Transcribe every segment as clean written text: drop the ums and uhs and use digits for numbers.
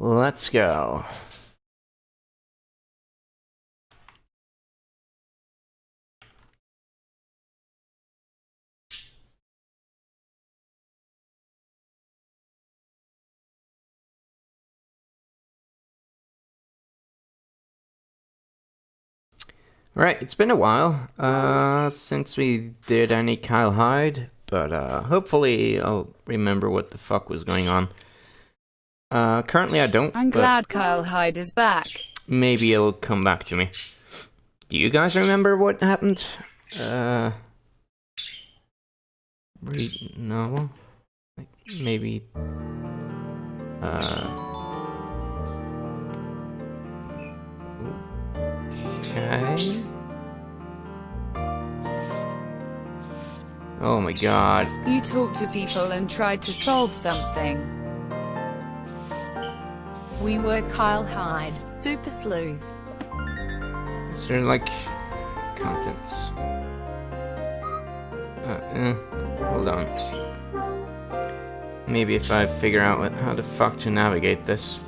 Let's go. Right, it's been a while since we did any Kyle Hyde, but hopefully I'll remember what the fuck was going on. Currently I don't. I'm glad Kyle Hyde is back. Maybe it'll come back to me. Do you guys remember what happened? No. Maybe. Okay. Oh my god. You talked to people and tried to solve something. We were Kyle Hyde, Super Sleuth. Is there like contents? Hold on. Maybe if I figure out how the fuck to navigate this.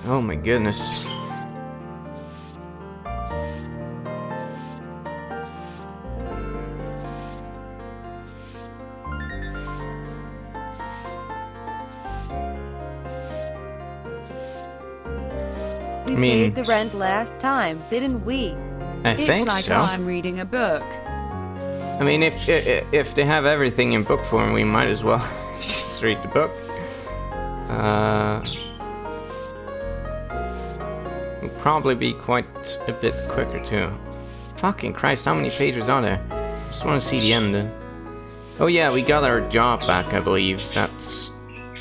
Oh my goodness. We paid the rent last time, didn't we? I It's think like so. I'm reading a book. I mean, if they have everything in book form, we might as well just read the book. It'll probably be quite a bit quicker too. Fucking Christ, how many pages are there? Just want to see the end. Oh yeah, we got our job back, I believe. That's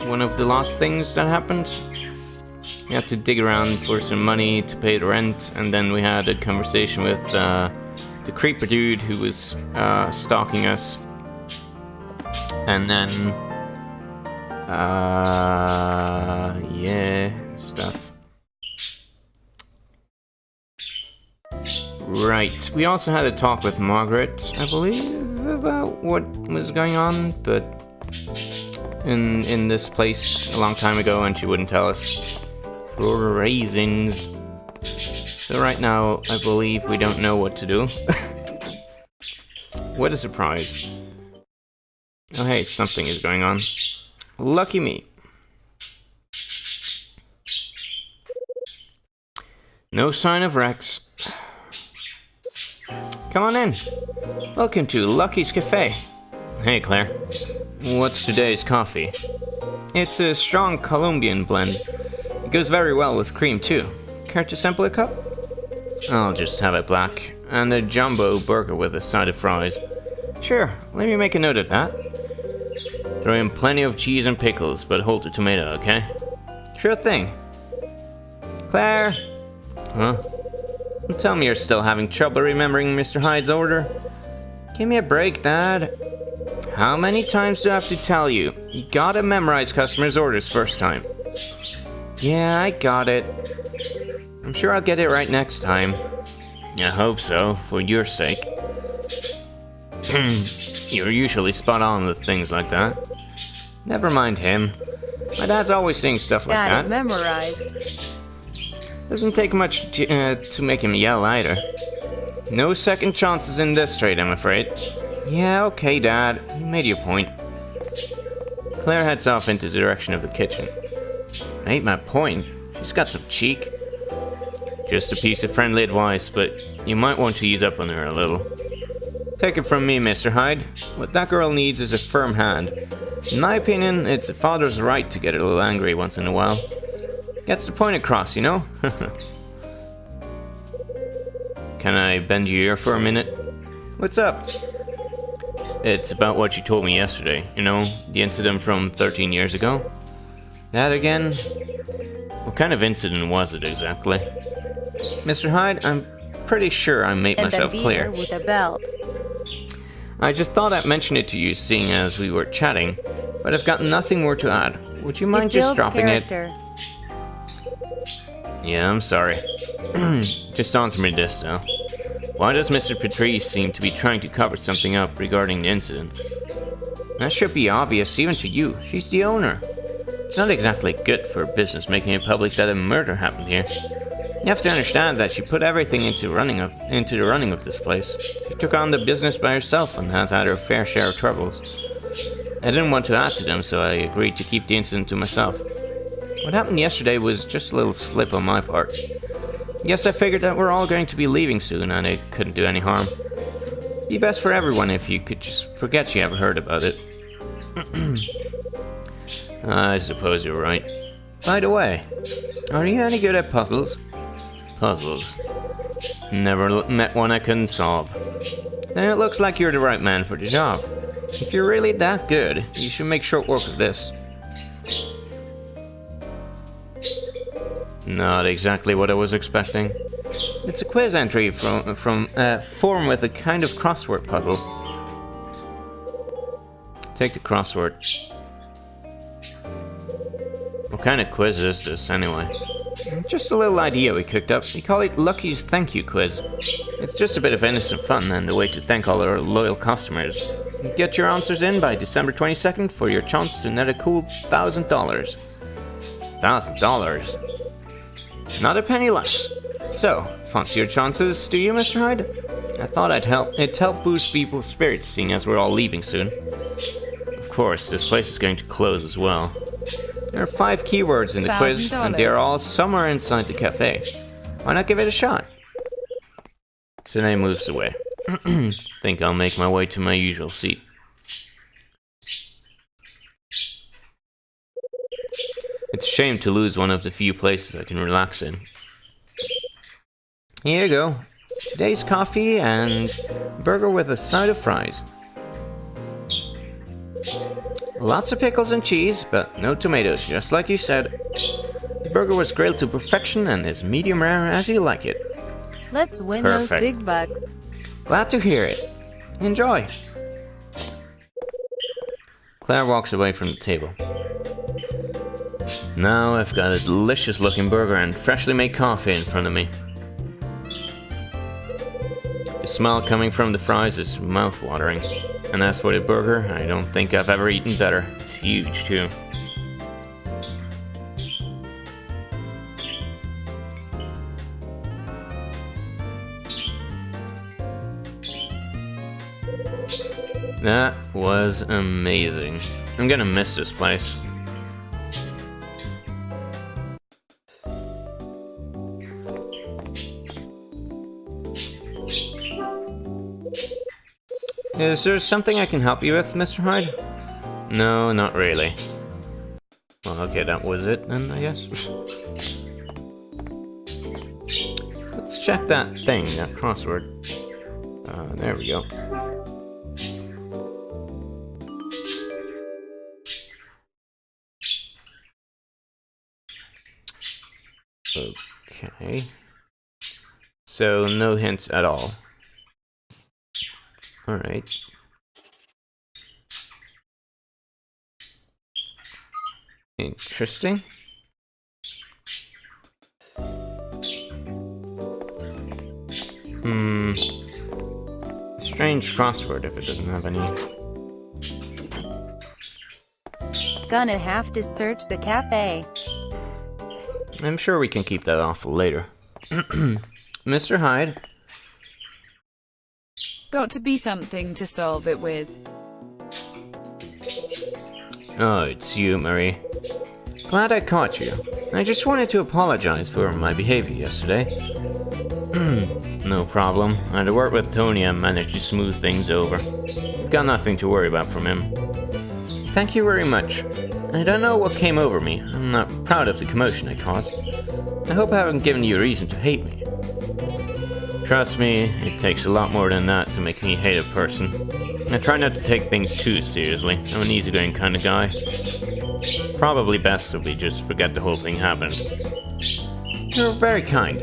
one of the last things that happened. We had to dig around for some money to pay the rent, and then we had a conversation with the creeper dude who was stalking us. And then yeah, stuff. Right, we also had a talk with Margaret, I believe, about what was going on, but in this place a long time ago, and she wouldn't tell us for reasons. So right now, I believe we don't know what to do. What a surprise. Oh hey, something is going on. Lucky me. No sign of Rex. Come on in. Welcome to Lucky's Cafe. Hey Claire. What's today's coffee? It's a strong Colombian blend. It goes very well with cream too. Care to sample a cup? I'll just have it black. And a jumbo burger with a side of fries. Sure, let me make a note of that. Throw in plenty of cheese and pickles, but hold the tomato, okay? Sure thing. Claire? Huh? Don't tell me you're still having trouble remembering Mr. Hyde's order. Give me a break, Dad. How many times do I have to tell you? You gotta memorize customers' orders first time. Yeah, I got it. I'm sure I'll get it right next time. I hope so, for your sake. You're usually spot on with things like that. Never mind him. My dad's always saying stuff like Got that. it memorized. Doesn't take much to make him yell either. No second chances in this trade, I'm afraid. Yeah, okay, Dad. You made your point. Claire heads off into the direction of the kitchen. Ain't my point. She's got some cheek. Just a piece of friendly advice, but you might want to ease up on her a little. Take it from me, Mr. Hyde. What that girl needs is a firm hand. In my opinion, it's a father's right to get a little angry once in a while. Gets the point across, you know? Can I bend your ear for a minute? What's up? It's about what you told me yesterday, you know, the incident from 13 years ago. That again? What kind of incident was it exactly? Mr. Hyde, I'm pretty sure I made myself clear. With a belt. I just thought I'd mention it to you, seeing as we were chatting, but I've got nothing more to add. Would you mind just dropping character. it? Yeah, I'm sorry. Just answer me this, though. Why does Mr. Patrice seem to be trying to cover something up regarding the incident? That should be obvious even to you. She's the owner. It's not exactly good for business making it public that a murder happened here. You have to understand that she put everything into the running of this place. She took on the business by herself and has had her fair share of troubles. I didn't want to add to them, so I agreed to keep the incident to myself. What happened yesterday was just a little slip on my part. Yes, I figured that we're all going to be leaving soon and it couldn't do any harm. Be best for everyone if you could just forget you ever heard about it. I suppose you're right. By the way, are you any good at puzzles? Puzzles? Never met one I couldn't solve. Then it looks like you're the right man for the job. If you're really that good, you should make short work of this. Not exactly what I was expecting. It's a quiz entry from form with a kind of crossword puzzle. Take the crossword. What kind of quiz is this, anyway? Just a little idea we cooked up. We call it Lucky's Thank You Quiz. It's just a bit of innocent fun and a way to thank all our loyal customers. Get your answers in by December 22nd for your chance to net a cool $1,000. $1,000? Not a penny less. So, fancy your chances, do you, Mr. Hyde? I thought it'd help boost people's spirits, seeing as we're all leaving soon. Of course, this place is going to close as well. There are 5 keywords in the quiz, and they are all somewhere inside the cafe. Why not give it a shot? Today moves away. Think I'll make my way to my usual seat. It's a shame to lose one of the few places I can relax in. Here you go. Today's coffee and burger with a side of fries. Lots of pickles and cheese, but no tomatoes, just like you said. The burger was grilled to perfection and is medium rare as you like it. Let's win Perfect. those big bucks. Glad to hear it. Enjoy. Claire walks away from the table. Now I've got a delicious looking burger and freshly made coffee in front of me. The smell coming from the fries is mouth-watering. And as for the burger, I don't think I've ever eaten better. It's huge too. That was amazing. I'm gonna miss this place. Is there something I can help you with, Mr. Hyde? No, not really. Well, okay, that was it then, I guess. Let's check that thing, that crossword. There we go. Okay. So, no hints at all. Alright. Interesting. Strange crossword if it doesn't have any. Gonna have to search the cafe. I'm sure we can keep that off later. Mr. Hyde? Got to be something to solve it with. Oh, it's you, Marie. Glad I caught you. I just wanted to apologize for my behavior yesterday. No problem. I had to work with Tony and managed to smooth things over. I've got nothing to worry about from him. Thank you very much. I don't know what came over me. I'm not proud of the commotion I caused. I hope I haven't given you a reason to hate me. Trust me, it takes a lot more than that to make me hate a person. I try not to take things too seriously. I'm an easygoing kind of guy. Probably best if we just forget the whole thing happened. You're very kind.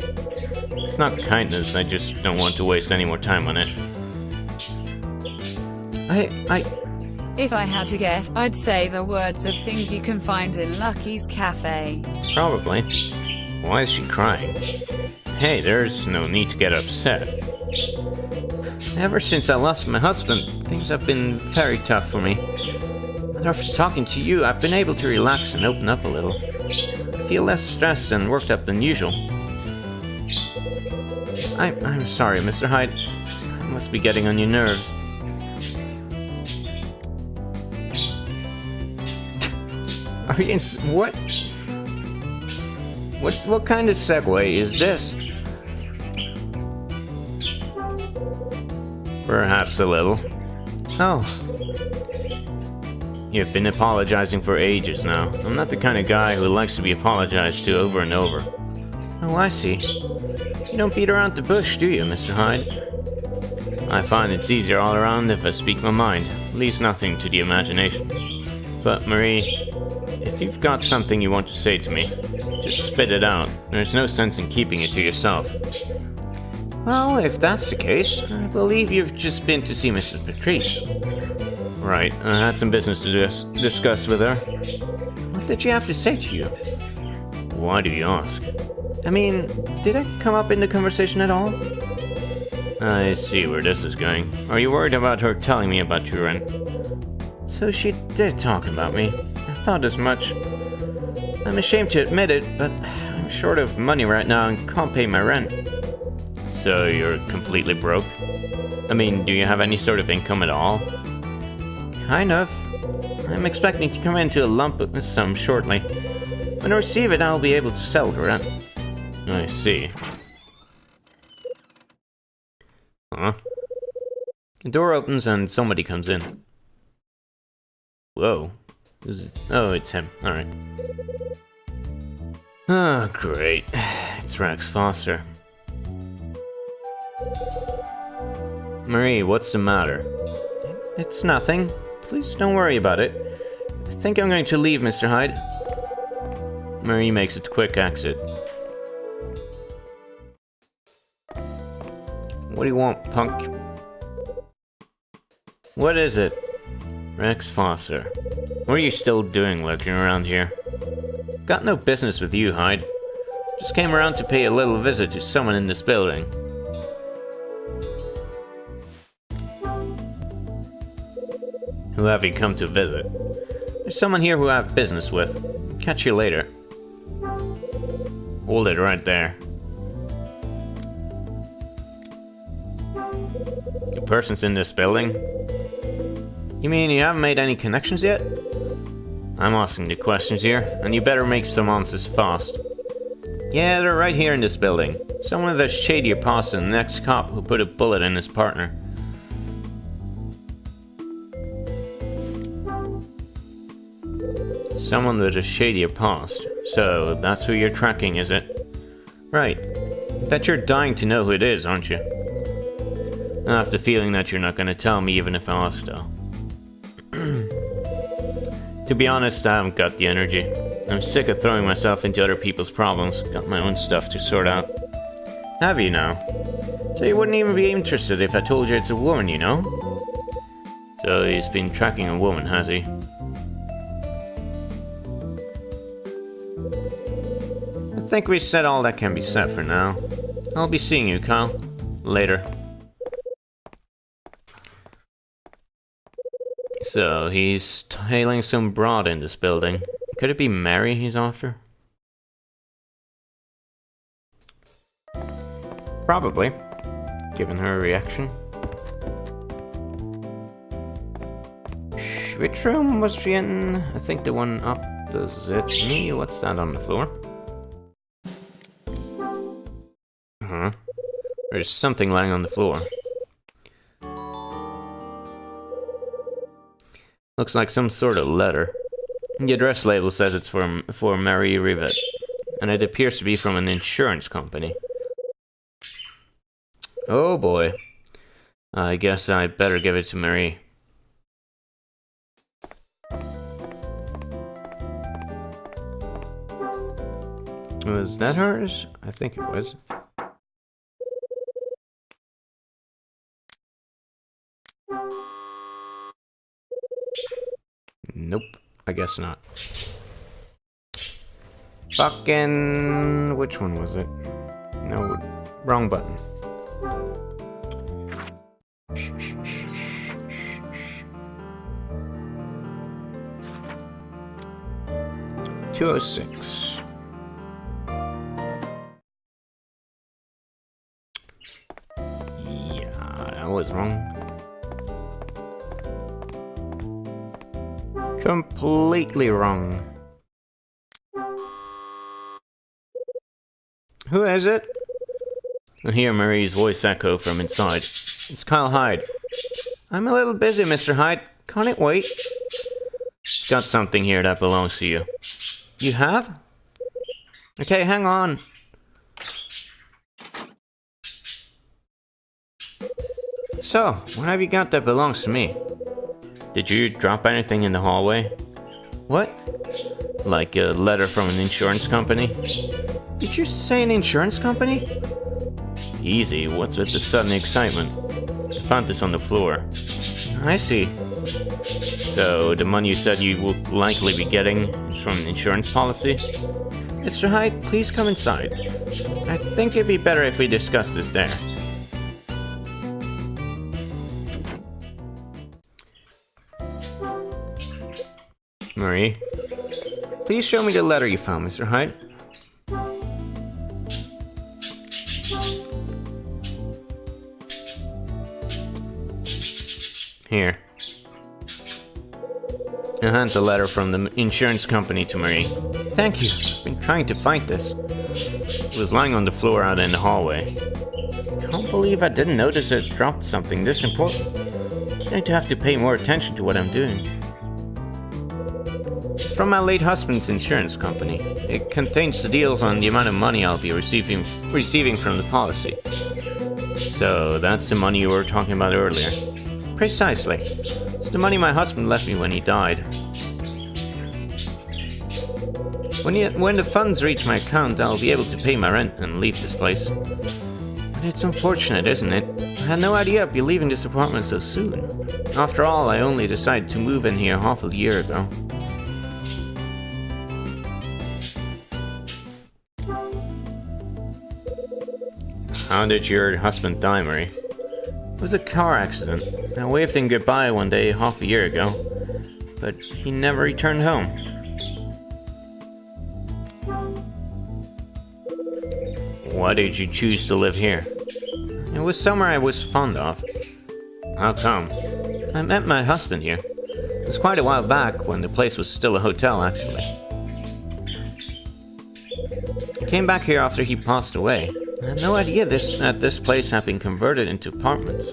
It's not kindness, I just don't want to waste any more time on it. If I had to guess, I'd say the words of things you can find in Lucky's Cafe. Probably. Why is she crying? Hey, there's no need to get upset. Ever since I lost my husband, things have been very tough for me. But after talking to you, I've been able to relax and open up a little. I feel less stressed and worked up than usual. I'm sorry, Mr. Hyde. I must be getting on your nerves. Are you what? What kind of segue is this? Perhaps a little. Oh. You've been apologizing for ages now. I'm not the kind of guy who likes to be apologized to over and over. Oh, I see. You don't beat around the bush, do you, Mr. Hyde? I find it's easier all around if I speak my mind. Leaves nothing to the imagination. But, Marie, if you've got something you want to say to me, just spit it out. There's no sense in keeping it to yourself. Well, if that's the case, I believe you've just been to see Mrs. Patrice. Right, I had some business to discuss with her. What did she have to say to you? Why do you ask? I mean, did it come up in the conversation at all? I see where this is going. Are you worried about her telling me about your rent? So she did talk about me. I thought as much. I'm ashamed to admit it, but I'm short of money right now and can't pay my rent. So you're completely broke? I mean, do you have any sort of income at all? Kind of. I'm expecting to come into a lump sum shortly. When I receive it, I'll be able to sell the rent. I see. Huh? The door opens and somebody comes in. Whoa. Oh, it's him. Alright. Oh, great. It's Rex Foster. Marie, what's the matter? It's nothing. Please don't worry about it. I think I'm going to leave, Mr. Hyde. Marie makes a quick exit. What do you want, punk? What is it? Rex Foster. What are you still doing lurking around here? Got no business with you, Hyde. Just came around to pay a little visit to someone in this building. Who have you come to visit? There's someone here who I have business with. Catch you later. Hold it right there. The person's in this building? You mean you haven't made any connections yet? I'm asking the questions here, and you better make some answers fast. Yeah, they're right here in this building. Someone with a shadier past than the next cop who put a bullet in his partner. Someone with a shadier past. So, that's who you're tracking, is it? Right. Bet you're dying to know who it is, aren't you? I have the feeling that you're not going to tell me even if I ask, though. To be honest, I haven't got the energy. I'm sick of throwing myself into other people's problems. Got my own stuff to sort out. Have you now? So you wouldn't even be interested if I told you it's a woman, you know? So he's been tracking a woman, has he? I think we've said all that can be said for now. I'll be seeing you, Kyle. Later. So, he's tailing some broad in this building. Could it be Mary he's after? Probably, given her reaction. Which room was she in? I think the one opposite me. What's that on the floor? Uh-huh. There's something lying on the floor. Looks like some sort of letter. The address label says it's for Marie Rivet, and it appears to be from an insurance company. Oh boy. I guess I better give it to Marie. Was that hers? I think it was. Nope, I guess not. Fucking... which one was it? No, wrong button. 206. Yeah, that was wrong. Completely wrong. Who is it? I hear Marie's voice echo from inside. It's Kyle Hyde. I'm a little busy, Mr. Hyde. Can't it wait? Got something here that belongs to you. You have? Okay, hang on. So, what have you got that belongs to me? Did you drop anything in the hallway? What? Like a letter from an insurance company? Did you say an insurance company? Easy, what's with the sudden excitement? I found this on the floor. I see. So, the money you said you will likely be getting is from an insurance policy? Mr. Hyde, please come inside. I think it'd be better if we discuss this there. Marie, please show me the letter you found, Mr. Hyde. Here. I hand the letter from the insurance company to Marie. Thank you. I've been trying to find this. It was lying on the floor out in the hallway. Can't believe I didn't notice it dropped something this important. I'm going to have to pay more attention to what I'm doing. It's from my late husband's insurance company. It contains the deals on the amount of money I'll be receiving from the policy. So that's the money you were talking about earlier. Precisely. It's the money my husband left me when he died. When the funds reach my account, I'll be able to pay my rent and leave this place. But it's unfortunate, isn't it? I had no idea I'd be leaving this apartment so soon. After all, I only decided to move in here half a year ago. How did your husband die, Marie? It was a car accident. I waved him goodbye one day half a year ago, but he never returned home. Why did you choose to live here? It was somewhere I was fond of. How come? I met my husband here. It was quite a while back when the place was still a hotel, actually. I came back here after he passed away. I had no idea that this place had been converted into apartments.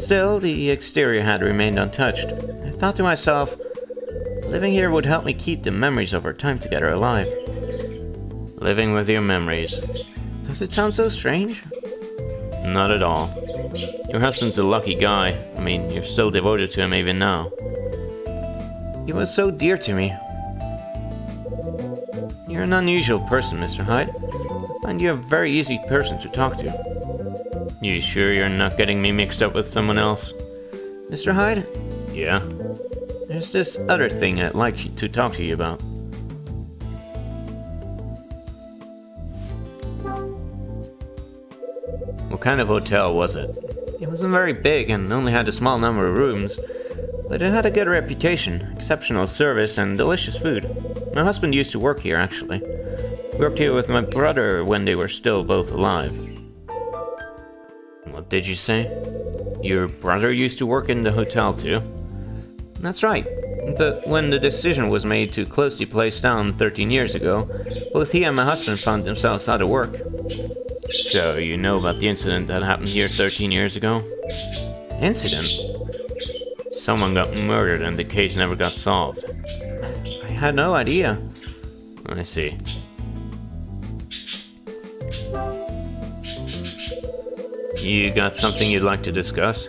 Still, the exterior had remained untouched. I thought to myself, living here would help me keep the memories of our time together alive. Living with your memories. Does it sound so strange? Not at all. Your husband's a lucky guy. I mean, you're still devoted to him even now. He was so dear to me. You're an unusual person, Mr. Hyde. I find you a very easy person to talk to. You sure you're not getting me mixed up with someone else? Mr. Hyde? Yeah? There's this other thing I'd like to talk to you about. What kind of hotel was it? It wasn't very big and only had a small number of rooms, but it had a good reputation, exceptional service, and delicious food. My husband used to work here, actually. Worked here with my brother when they were still both alive. What did you say? Your brother used to work in the hotel too? That's right. But when the decision was made to close the place down 13 years ago, both he and my husband found themselves out of work. So you know about the incident that happened here 13 years ago? Incident? Someone got murdered and the case never got solved. I had no idea. I see. You got something you'd like to discuss?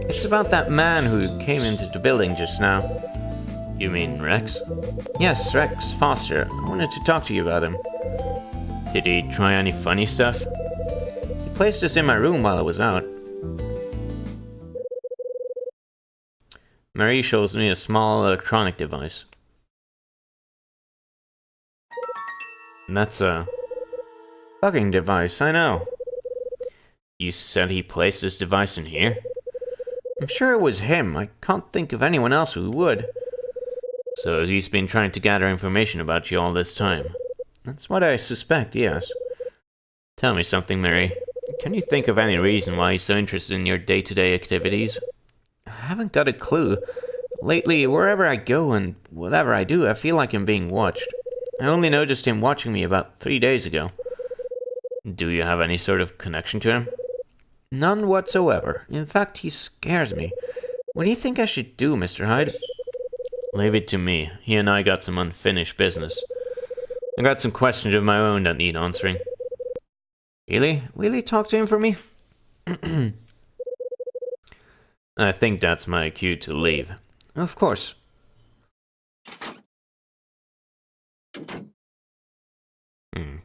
It's about that man who came into the building just now. You mean Rex? Yes, Rex Foster. I wanted to talk to you about him. Did he try any funny stuff? He placed this in my room while I was out. Marie shows me a small electronic device. That's a bugging device, I know. You said he placed this device in here? I'm sure it was him. I can't think of anyone else who would. So he's been trying to gather information about you all this time. That's what I suspect, yes. Tell me something, Mary. Can you think of any reason why he's so interested in your day-to-day activities? I haven't got a clue. Lately, wherever I go and whatever I do, I feel like I'm being watched. I only noticed him watching me about 3 days ago. Do you have any sort of connection to him? None whatsoever. In fact, he scares me. What do you think I should do, Mr. Hyde? Leave it to me. He and I got some unfinished business. I got some questions of my own that need answering. Really? Will you talk to him for me? I think that's my cue to leave. Of course. Am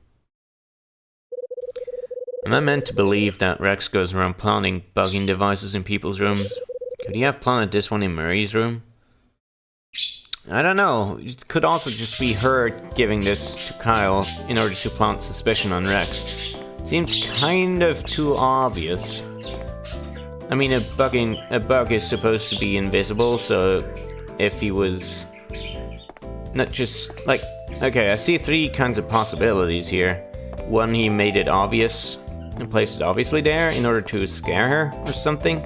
I meant to believe that Rex goes around planting bugging devices in people's rooms? Could he have planted this one in Marie's room? I don't know. It could also just be her giving this to Kyle in order to plant suspicion on Rex. Seems kind of too obvious. I mean, a bug is supposed to be invisible, so if he was not just like, okay, I see 3 kinds of possibilities here. One, he made it obvious and placed it obviously there in order to scare her or something.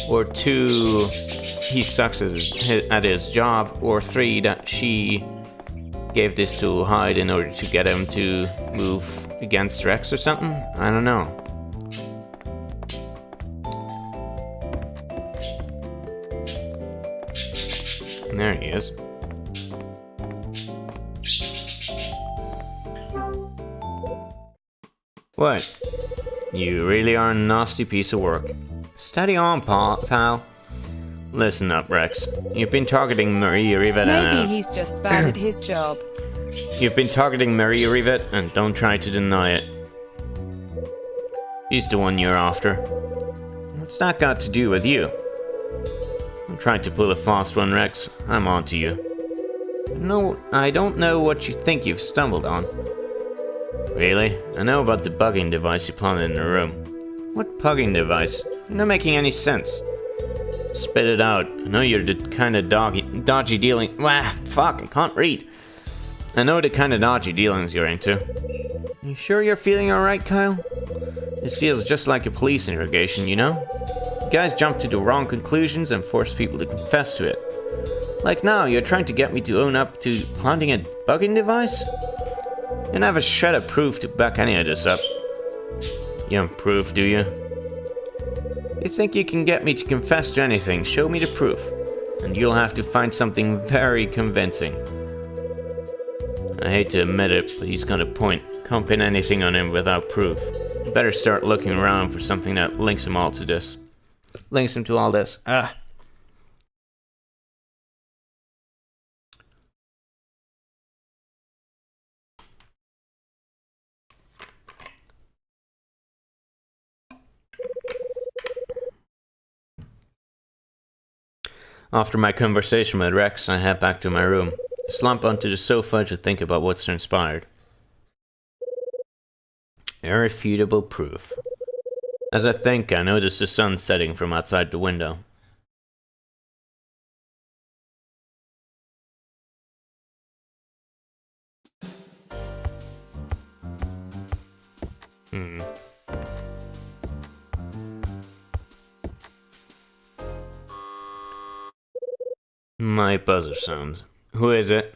Or 2, he sucks at his job. Or 3, that she gave this to Hyde in order to get him to move against Rex or something. I don't know. There he is. What? You really are a nasty piece of work. Steady on, pal. Listen up, Rex. You've been targeting Marie Rivet and... Maybe he's just bad at his job. You've been targeting Marie Rivet, and don't try to deny it. She's the one you're after. What's that got to do with you? I'm trying to pull a fast one, Rex. I'm on to you. No, I don't know what you think you've stumbled on. Really? I know about the bugging device you planted in the room. What bugging device? You're not making any sense. Spit it out. I know you're the kind of dodgy dealing... Wah, fuck, I can't read. I know the kind of dodgy dealings you're into. You sure you're feeling alright, Kyle? This feels just like a police interrogation, you know? You guys jump to the wrong conclusions and force people to confess to it. Like now, you're trying to get me to own up to planting a bugging device? You don't have a shred of proof to back any of this up. You have proof, do you? You think you can get me to confess to anything, show me the proof. And you'll have to find something very convincing. I hate to admit it, but he's got a point. Can't pin anything on him without proof. You better start looking around for something that links him all to this. Links him to all this. After my conversation with Rex, I head back to my room. I slump onto the sofa to think about what's transpired. Irrefutable proof. As I think, I notice the sun setting from outside the window. My buzzer sounds. Who is it?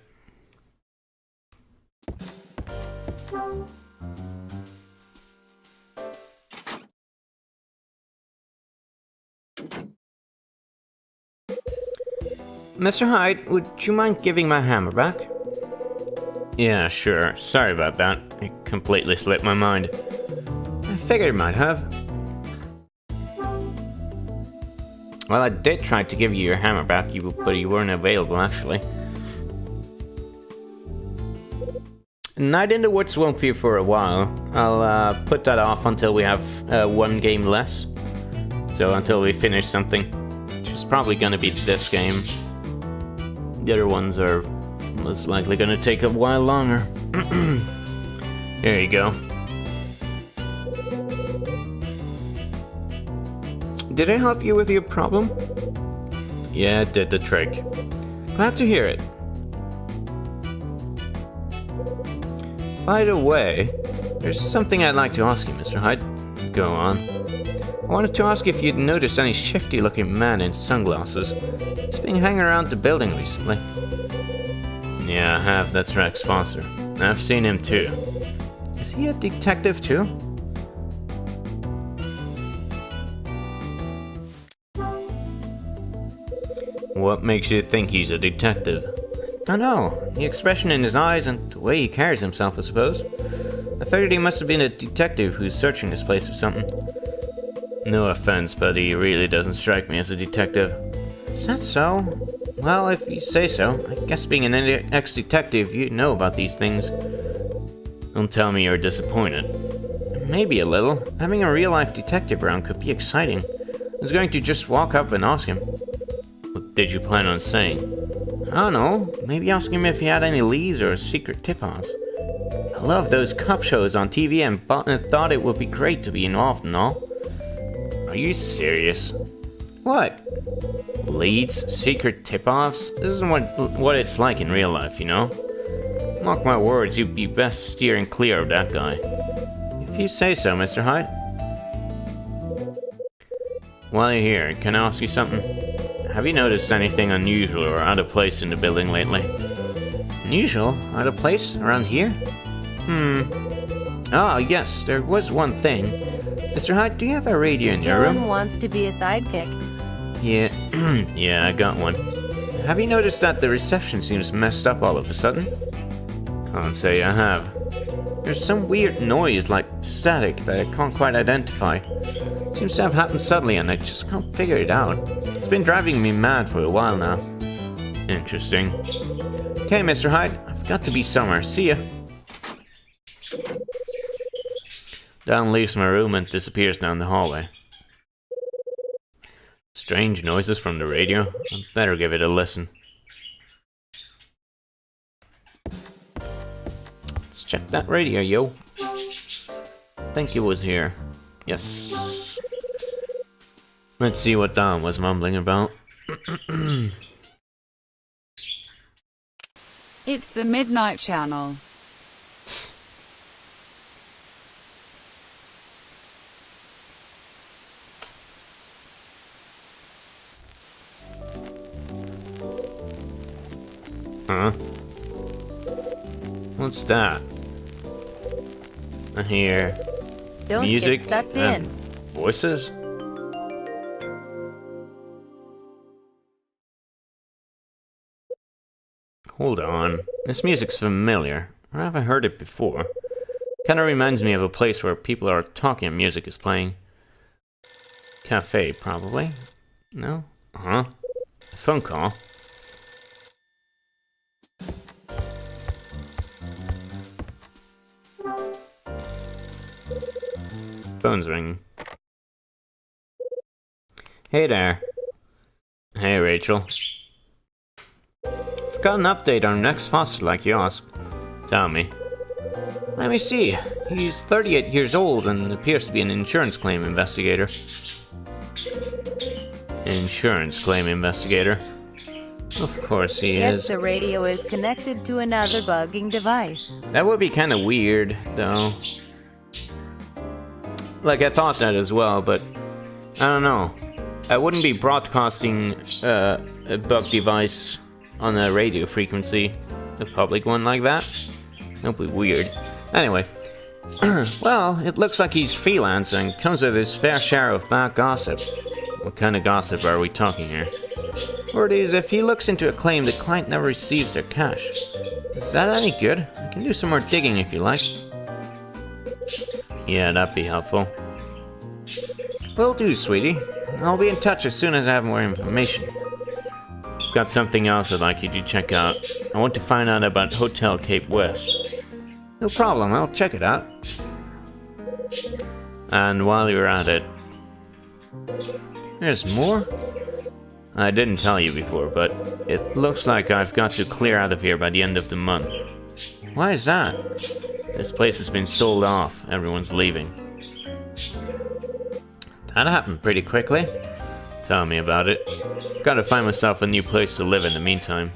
Mr. Hyde, would you mind giving my hammer back? Yeah, sure. Sorry about that. It completely slipped my mind. I figured it might have. Well, I did try to give you your hammer back, but you weren't available, actually. Night in the Woods won't be for a while. I'll put that off until we have 1 game less. So until we finish something. Which is probably going to be this game. The other ones are most likely going to take a while longer. There you go. Did I help you with your problem? Yeah, it did the trick. Glad to hear it. By the way, there's something I'd like to ask you, Mr. Hyde. Go on. I wanted to ask if you'd noticed any shifty-looking man in sunglasses. He's been hanging around the building recently. Yeah, I have. That's Rex Foster. I've seen him too. Is he a detective too? What makes you think he's a detective? Dunno. The expression in his eyes and the way he carries himself, I suppose. I figured he must have been a detective who's searching this place for something. No offense, but he really doesn't strike me as a detective. Is that so? Well, if you say so. I guess being an ex-detective, you know about these things. Don't tell me you're disappointed. Maybe a little. Having a real-life detective around could be exciting. I was going to just walk up and ask him. What did you plan on saying? I don't know. Maybe ask him if he had any leads or secret tip-offs. I love those cop shows on TV and thought it would be great to be involved in all. Are you serious? What? Leads? Secret tip-offs? This isn't what it's like in real life, you know? Mark my words, you'd be best steering clear of that guy. If you say so, Mr. Hyde. While you're here, can I ask you something? Have you noticed anything unusual or out of place in the building lately? Unusual? Out of place? Around here? Ah, yes, there was one thing. Mr. Hyde, do you have a radio in your room? Dylan wants to be a sidekick. Yeah, yeah, I got one. Have you noticed that the reception seems messed up all of a sudden? Can't say I have. There's some weird noise, like static, that I can't quite identify. Seems to have happened suddenly and I just can't figure it out. It's been driving me mad for a while now. Interesting. Okay, Mr. Hyde, I've got to be somewhere. See ya. Dan leaves my room and disappears down the hallway. Strange noises from the radio. I'd better give it a listen. Let's check that radio, yo. I think it was here. Yes. Let's see what Dan was mumbling about. It's the Midnight Channel. Huh? What's that? I hear Don't music get sucked and in. voices? Hold on. This music's familiar. Where have I heard it before? Kinda reminds me of a place where people are talking and music is playing. Cafe, probably. No? Uh-huh. A phone call. Phone's ringing. Hey there. Hey, Rachel. I've got an update on Rex Foster like you asked. Tell me. Let me see. He's 38 years old and appears to be an insurance claim investigator. Insurance claim investigator? Of course he Yes, is. the radio is connected to another bugging device. That would be kind of weird, though. Like, I thought that as well, but I don't know. I wouldn't be broadcasting a bug device on a radio frequency, a public one like that. That'd be weird. Anyway, well, it looks like he's freelance and comes with his fair share of bad gossip. What kind of gossip are we talking here? Word is, if he looks into a claim, the client never receives their cash. Is that any good? I can do some more digging if you like. Yeah, that'd be helpful. Will do, sweetie. I'll be in touch as soon as I have more information. I've got something else I'd like you to check out. I want to find out about Hotel Cape West. No problem, I'll check it out. And while you're at it... There's more? I didn't tell you before, but it looks like I've got to clear out of here by the end of the month. Why is that? This place has been sold off. Everyone's leaving. That happened pretty quickly. Tell me about it. I've got to find myself a new place to live in the meantime.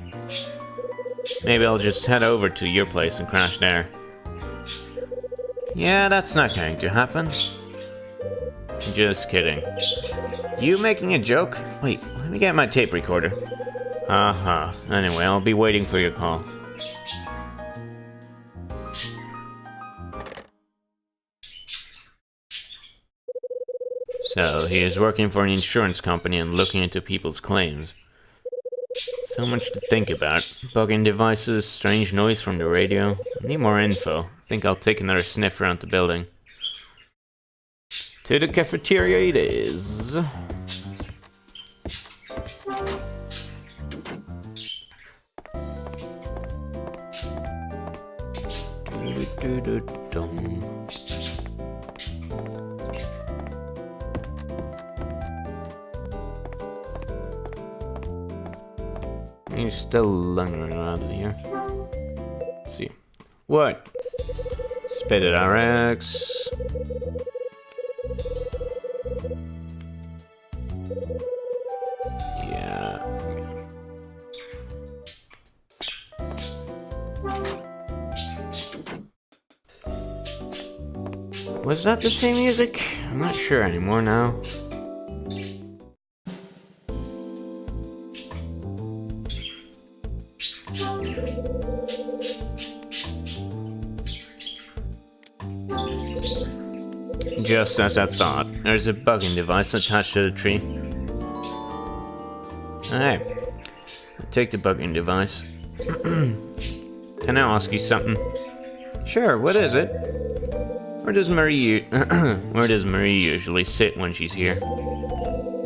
Maybe I'll just head over to your place and crash there. Yeah, that's not going to happen. Just kidding. You making a joke? Wait, let me get my tape recorder. Anyway, I'll be waiting for your call. So, he is working for an insurance company and looking into people's claims. So much to think about. Bugging devices, strange noise from the radio. I need more info. I think I'll take another sniff around the building. To the cafeteria it is. He's still lunging around in here. Let's see. What? Spit it RX. Yeah. Was that the same music? I'm not sure anymore now. Just as I thought, there's a bugging device attached to the tree. Hey, I'll take the bugging device. Can I ask you something? Sure, what is it? Where does Marie usually sit when she's here?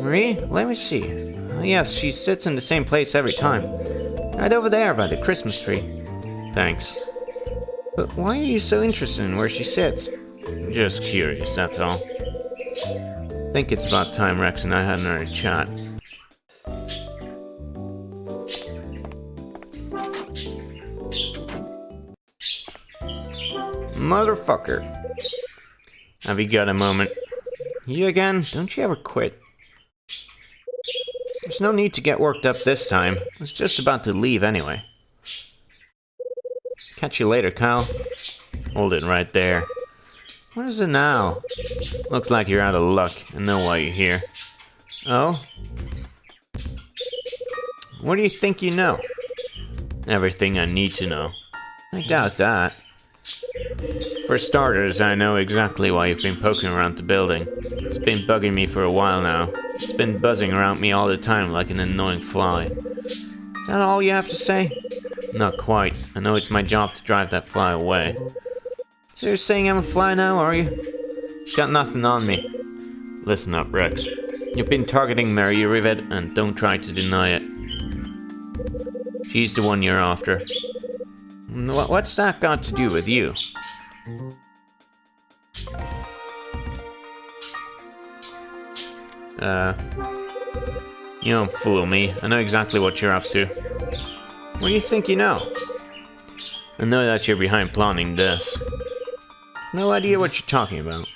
Marie? Let me see. Oh, yes, she sits in the same place every time. Right over there by the Christmas tree. Thanks. But why are you so interested in where she sits? Just curious, that's all. Think it's about time Rex and I had another chat. Motherfucker. Have you got a moment? You again? Don't you ever quit? There's no need to get worked up this time. I was just about to leave anyway. Catch you later, Kyle. Hold it right there. What is it now? Looks like you're out of luck and know why you're here. Oh? What do you think you know? Everything I need to know. I doubt that. For starters, I know exactly why you've been poking around the building. It's been bugging me for a while now. It's been buzzing around me all the time like an annoying fly. Is that all you have to say? Not quite. I know it's my job to drive that fly away. So you're saying I'm a fly now, are you? Got nothing on me. Listen up, Rex. You've been targeting Mary Rivet, and don't try to deny it. She's the one you're after. What's that got to do with you? You don't fool me. I know exactly what you're up to. What do you think you know? I know that you're behind planning this. No idea what you're talking about.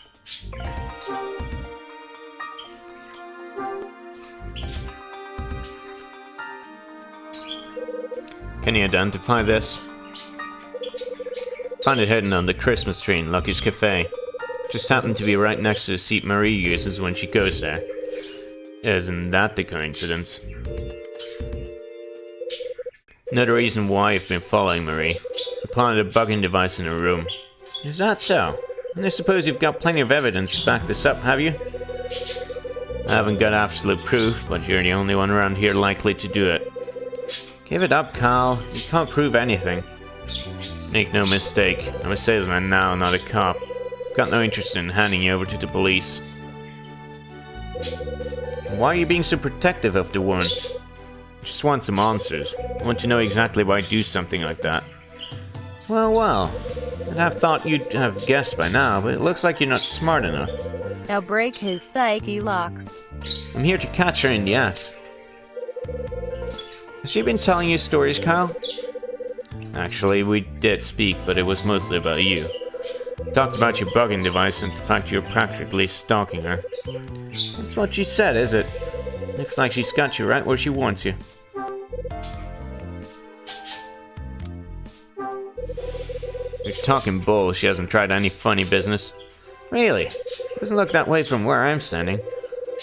Can you identify this? Found it hidden on the Christmas tree in Lucky's Cafe. Just happened to be right next to the seat Marie uses when she goes there. Isn't that the coincidence? Another reason why you've been following Marie. You planted a bugging device in her room. Is that so? And I suppose you've got plenty of evidence to back this up, have you? I haven't got absolute proof, but you're the only one around here likely to do it. Give it up, Carl. You can't prove anything. Make no mistake, I'm a salesman now, not a cop. I've got no interest in handing you over to the police. Why are you being so protective of the woman? I just want some answers. I want to know exactly why I do something like that. Well. I'd have thought you'd have guessed by now, but it looks like you're not smart enough. Now break his psyche locks. I'm here to catch her in the act. Has she been telling you stories, Kyle? Actually, we did speak, but it was mostly about you. Talked about your bugging device and the fact you're practically stalking her. That's what she said, is it? Looks like she's got you right where she wants you. You're talking bull. She hasn't tried any funny business. Really? Doesn't look that way from where I'm standing.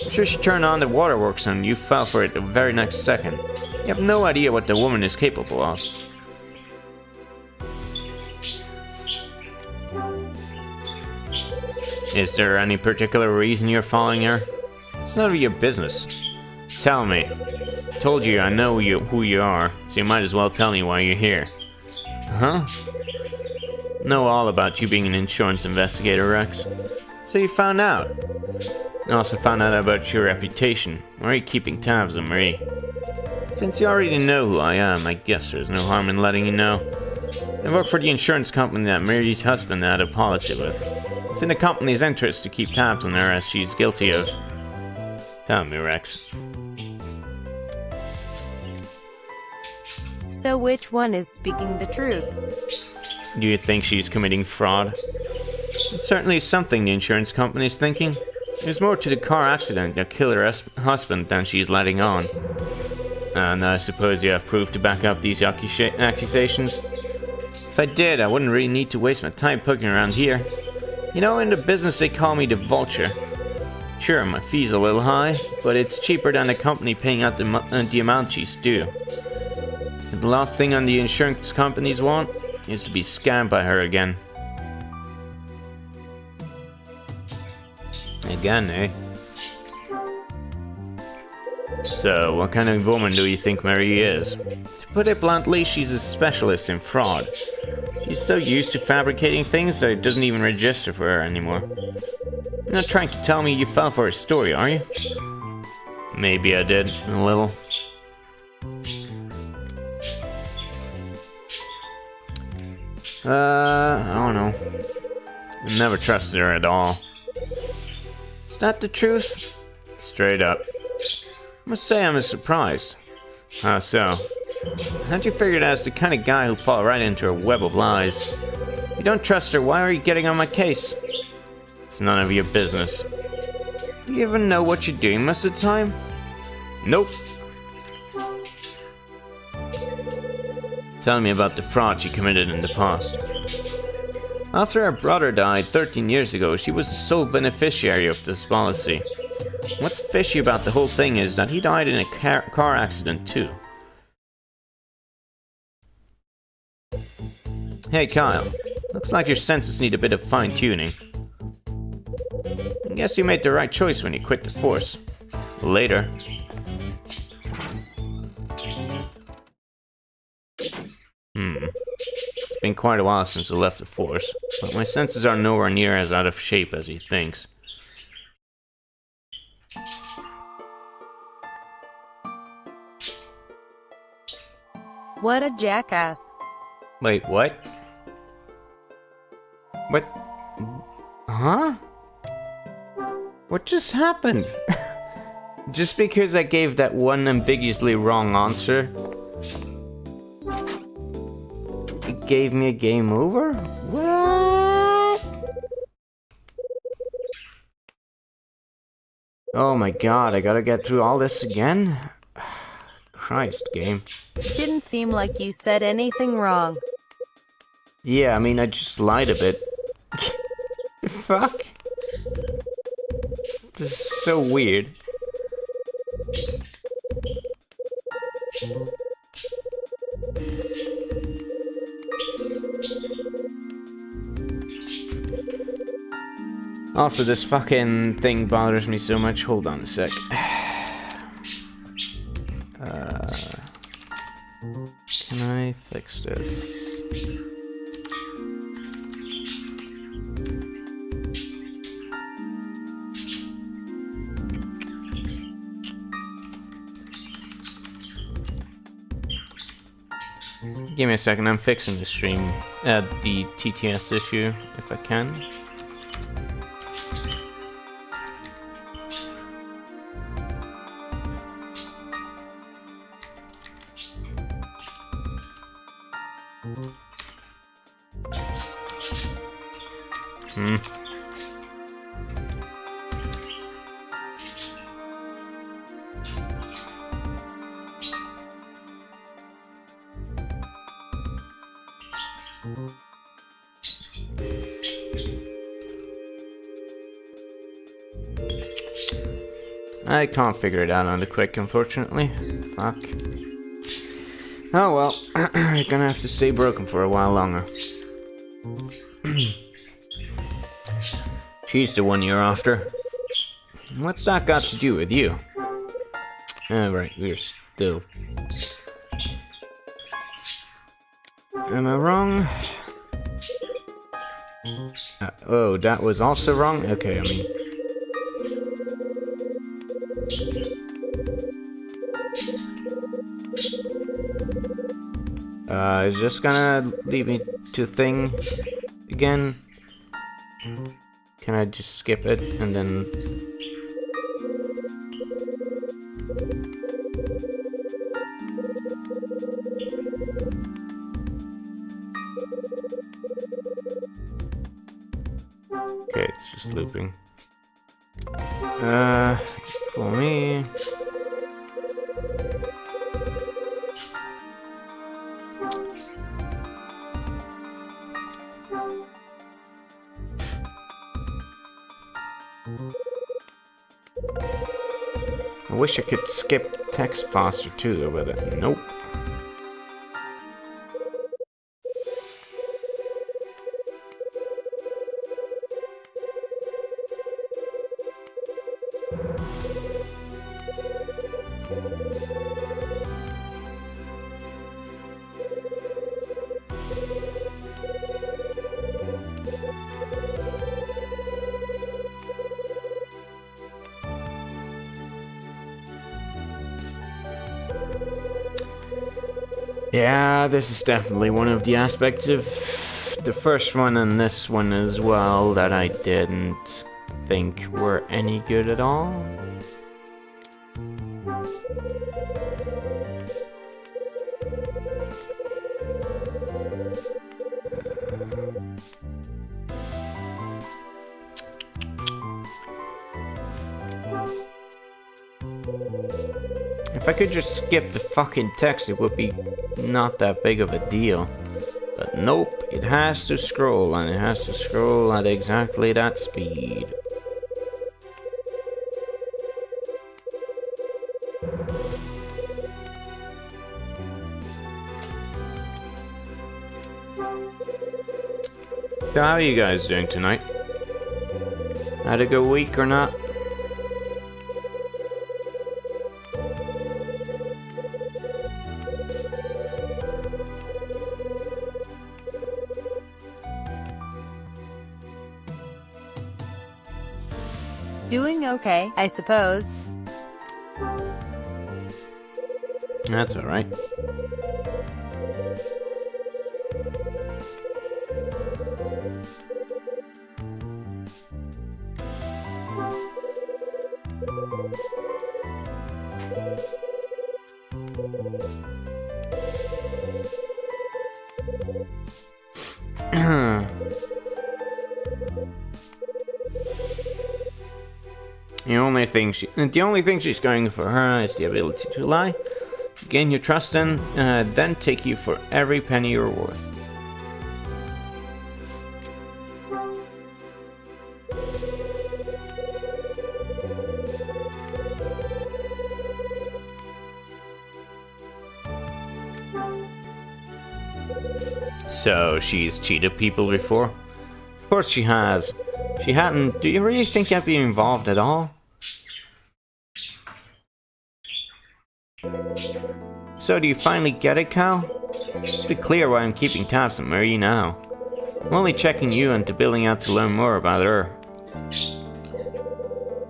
I'm sure she turned on the waterworks and you fell for it the very next second. You have no idea what the woman is capable of. Is there any particular reason you're following her? It's none of your business. Tell me. Told you I know who you are, so you might as well tell me why you're here. Huh? Know all about you being an insurance investigator, Rex. So you found out. I also found out about your reputation. Why are you keeping tabs on Marie? Since you already know who I am, I guess there's no harm in letting you know. I work for the insurance company that Marie's husband had a policy with. It's in the company's interest to keep tabs on her as she's guilty of... Tell me, Rex. So which one is speaking the truth? Do you think she's committing fraud? It's certainly something the insurance company is thinking. There's more to the car accident that killed her husband than she's letting on. And I suppose you have proof to back up these accusations? If I did, I wouldn't really need to waste my time poking around here. You know, in the business they call me the vulture. Sure, my fee's a little high, but it's cheaper than the company paying out the amount she's due. And the last thing on the insurance companies want is to be scammed by her again. Again, eh? So, what kind of woman do you think Marie is? To put it bluntly, she's a specialist in fraud. She's so used to fabricating things that it doesn't even register for her anymore. You're not trying to tell me you fell for her story, are you? Maybe I did, a little. I don't know. I never trusted her at all. Is that the truth? Straight up. I must say I'm surprised. How so? How'd you figure that as the kind of guy who'll fall right into a web of lies? You don't trust her, why are you getting on my case? It's none of your business. Do you even know what you're doing most of the time? Nope. Tell me about the fraud she committed in the past. After her brother died 13 years ago, she was the sole beneficiary of this policy. What's fishy about the whole thing is that he died in a car accident too. Hey Kyle, looks like your senses need a bit of fine-tuning. I guess you made the right choice when you quit the force. Later. It's been quite a while since I left the force, but my senses are nowhere near as out of shape as he thinks. What a jackass. Wait, what? What? Huh? What just happened? Just because I gave that one ambiguously wrong answer, it gave me a game over? What? Oh my god, I gotta get through all this again? Christ, game. Didn't seem like you said anything wrong. Yeah, I mean, I just lied a bit. The fuck? This is so weird. Also, this fucking thing bothers me so much. Hold on a sec. Can I fix this? Give me a second, I'm fixing the stream, the TTS issue, if I can. I can't figure it out on the quick, unfortunately. Fuck. Oh well, I'm gonna have to stay broken for a while longer. She's the one you're after. What's that got to do with you? Right, we're still... Am I wrong? Oh, that was also wrong? Okay, I mean... is this gonna lead me to thing again? Can I just skip it and then... Okay, it's just looping. For me... I wish I could skip text faster too, but nope. Yeah, this is definitely one of the aspects of the first one and this one as well that I didn't think were any good at all. If I could just skip the fucking text, it would be not that big of a deal. But nope, it has to scroll, and it has to scroll at exactly that speed. So how are you guys doing tonight? Had a good week or not? Doing okay, I suppose. That's alright. The only thing she's going for her is the ability to lie, gain your trust, and then take you for every penny you're worth. So she's cheated people before? Of course she has. She hadn't. Do you really think I'd be involved at all? So do you finally get it, Cal? Just be clear why I'm keeping tabs on Marie now. I'm only checking you into building out to learn more about her.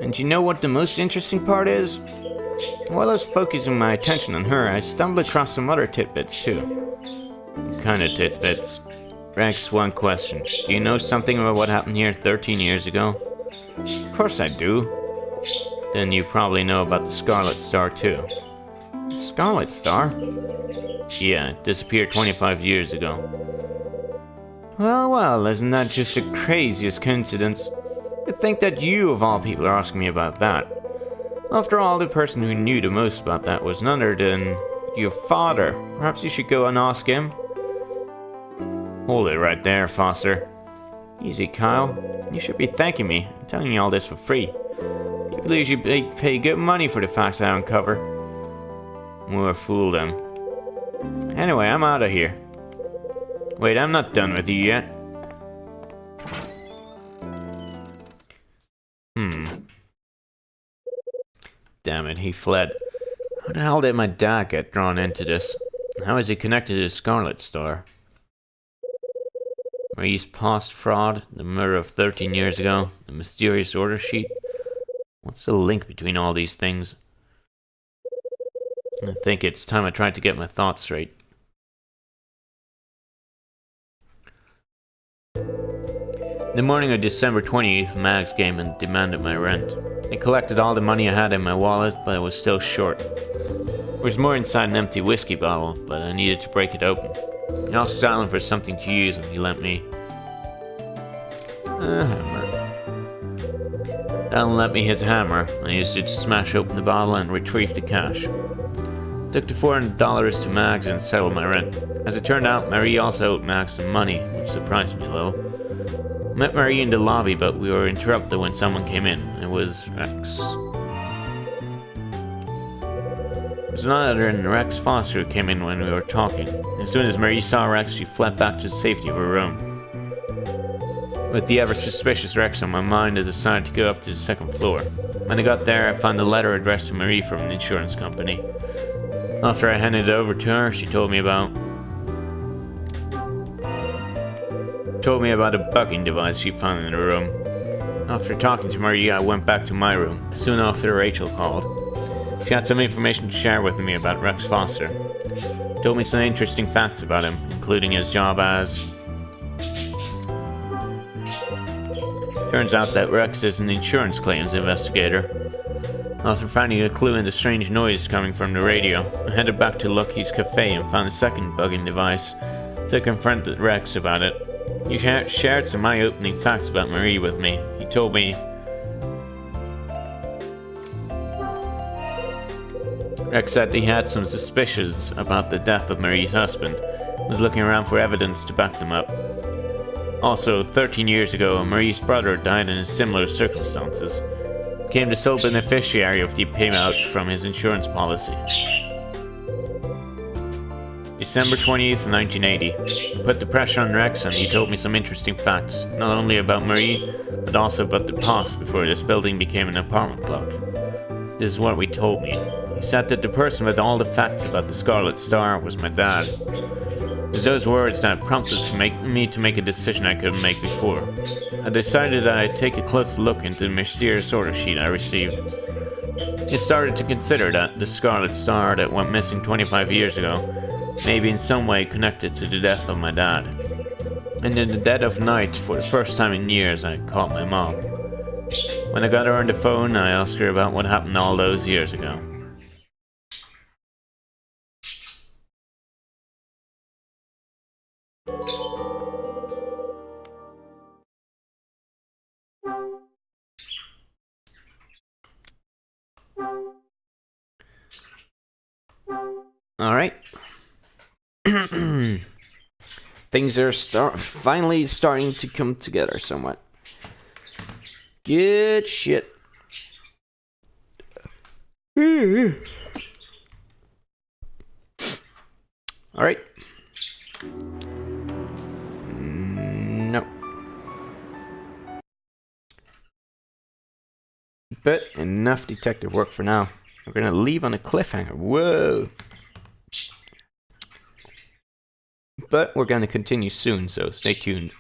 And you know what the most interesting part is? While I was focusing my attention on her, I stumbled across some other tidbits too. What kind of tidbits? Rex, one question. Do you know something about what happened here 13 years ago? Of course I do. Then you probably know about the Scarlet Star too. Scarlet Star? Yeah, it disappeared 25 years ago. Well, isn't that just the craziest coincidence? You'd think that you, of all people, are asking me about that. After all, the person who knew the most about that was none other than your father. Perhaps you should go and ask him? Hold it right there, Foster. Easy, Kyle. You should be thanking me. I'm telling you all this for free. He believes you pay good money for the facts I uncover. More fool them. Anyway, I'm out of here. Wait, I'm not done with you yet. Damn it, he fled. How the hell did my dad get drawn into this? How is he connected to the Scarlet Star? Marie's past fraud, the murder of 13 years ago, the mysterious order sheet. What's the link between all these things? I think it's time I tried to get my thoughts straight. The morning of December 28th, Max came and demanded my rent. I collected all the money I had in my wallet, but I was still short. There was more inside an empty whiskey bottle, but I needed to break it open. He asked Alan for something to use, and he lent me a hammer. Alan lent me his hammer. I used it to smash open the bottle and retrieve the cash. Took the $400 to Max and settled my rent. As it turned out, Marie also owed Max some money, which surprised me a little. Met Marie in the lobby, but we were interrupted when someone came in. It was Rex. It was none other than Rex Foster who came in when we were talking. As soon as Marie saw Rex, she fled back to the safety of her room. With the ever-suspicious Rex on my mind, I decided to go up to the second floor. When I got there, I found a letter addressed to Marie from an insurance company. After I handed it over to her, she told me about a bugging device she found in her room. After talking to Marie, I went back to my room. Soon after, Rachel called. She had some information to share with me about Rex Foster. Told me some interesting facts about him, including his job as... Turns out that Rex is an insurance claims investigator. After finding a clue in the strange noise coming from the radio, I headed back to Lucky's cafe and found a second bugging device to confront Rex about it. He shared some eye-opening facts about Marie with me. He told me Rex said he had some suspicions about the death of Marie's husband, was looking around for evidence to back them up. Also, 13 years ago, Marie's brother died in similar circumstances. Became the sole beneficiary of the payout from his insurance policy. December 20th, 1980. I put the pressure on Rex and he told me some interesting facts, not only about Marie, but also about the past before this building became an apartment block. This is what he told me. He said that the person with all the facts about the Scarlet Star was my dad. It was those words that prompted me to make a decision I couldn't make before. I decided that I'd take a close look into the mysterious order sheet I received. I started to consider that the Scarlet Star that went missing 25 years ago may be in some way connected to the death of my dad. And in the dead of night, for the first time in years, I called my mom. When I got her on the phone, I asked her about what happened all those years ago. Alright. Things are finally starting to come together somewhat. Good shit. Alright. No. But enough detective work for now. We're gonna leave on a cliffhanger. Whoa. But we're gonna continue soon, so stay tuned.